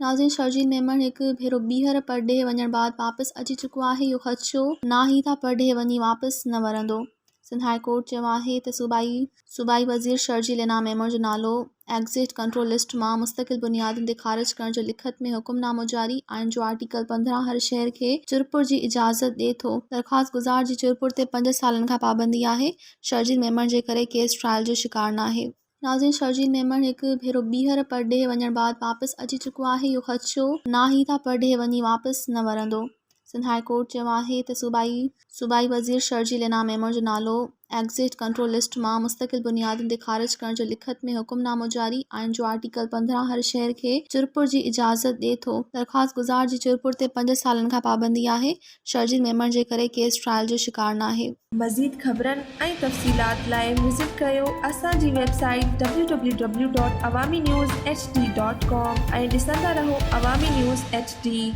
नाज़रीन, शर्जील मेमण हिकु भेरो ॿीहर परॾेह वञण बाद वापसि अची चुको आहे। इहो ख़दशो ना ई था परॾेह वञी वापसि न वरंदो। सिंध हाई कोर्ट चयो आहे त सूबाई वज़ीर शर्जील इनाम मेमण जो नालो एग्ज़िट कंट्रोल लिस्ट मां मुस्तक़िल बुनियादुनि ते ख़ारिज करण जो लिखत में हुकुमनामो जारी। आइन जो आर्टिकल 15 हर शहर खे चुरपुर जी इजाज़त ॾिए थो। दरख़्वास्त गुज़ार जी चुरपुर ते 5 सालनि खां पाबंदी आहे। शर्जील मेमण जे करे केस ट्रायल जो शिकार नाहे। नाज़रीन, शर्जील मेमण हिकु भेरो ॿीहर परॾेह वञण बाद वापसि अची चुको आहे। इहो ख़दशो ना ई था परॾेह वञी वापसि न वरंदो। सिंध हाई कोर्ट चयो आहे त सूबाई वज़ीर शर्जील इनाम मेमण जो नालो एग्ज़िट कंट्रोल लिस्ट मां मुस्तक़िल बुनियादुनि ते ख़ारिज करण जो लिखत में हुकुमनामो जारी। आइन जो आर्टिकल 15 हर शहर खे चुरपुर जी इजाज़त ॾिए थो। दरख़्वास्त गुज़ार जी चुरपुर ते 5 सालनि खां पाबंदी आहे। शर्जील मेमण जे करे केस ट्रायल जो शिकार नाहे। मज़ीद ख़बरनि ऐं तफ़सीलात लाइ विज़िट कयो असांजी वेबसाइट www.awamiNewsHD.com ऐं ॾिसंदा रहो अवामी न्यूज़ HD।